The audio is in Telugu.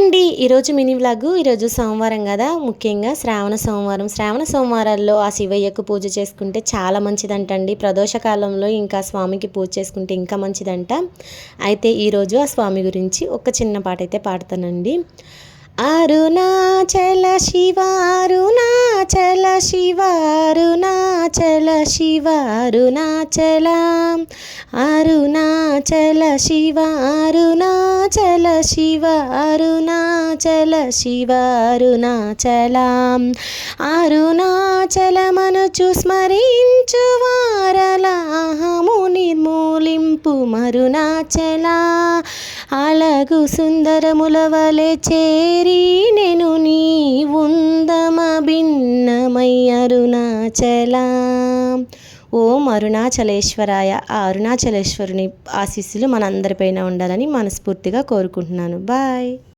అండి. ఈరోజు మినీ వ్లాగు. ఈరోజు సోమవారం కదా, ముఖ్యంగా శ్రావణ సోమవారం. శ్రావణ సోమవారాల్లో ఆ శివయ్యకు పూజ చేసుకుంటే చాలా మంచిదంటండి. ప్రదోషకాలంలో ఇంకా స్వామికి పూజ చేసుకుంటే ఇంకా మంచిదంట. అయితే ఈరోజు ఆ స్వామి గురించి ఒక చిన్న పాట అయితే పాడతానండి. అరుణాచల శివ అరుణాచల శివ అరుణాచల శివ అరుణాచల అరుణాచల శివ అరుణాచల శివ అరుణాచల శివ అరుణాచల అరుణాచలమనుచు స్మరించు వారల అహము నిర్మూలింపు మరుణాచల అలగు సుందరముల వలె చేరి నేను నీ ఉందమ భిన్నమై అరుణాచల. ఓం అరుణాచలేశ్వరాయ. ఆ అరుణాచలేశ్వరుని ఆశీస్సులు మనందరిపైన ఉండాలని మనస్ఫూర్తిగా కోరుకుంటున్నాను. బాయ్.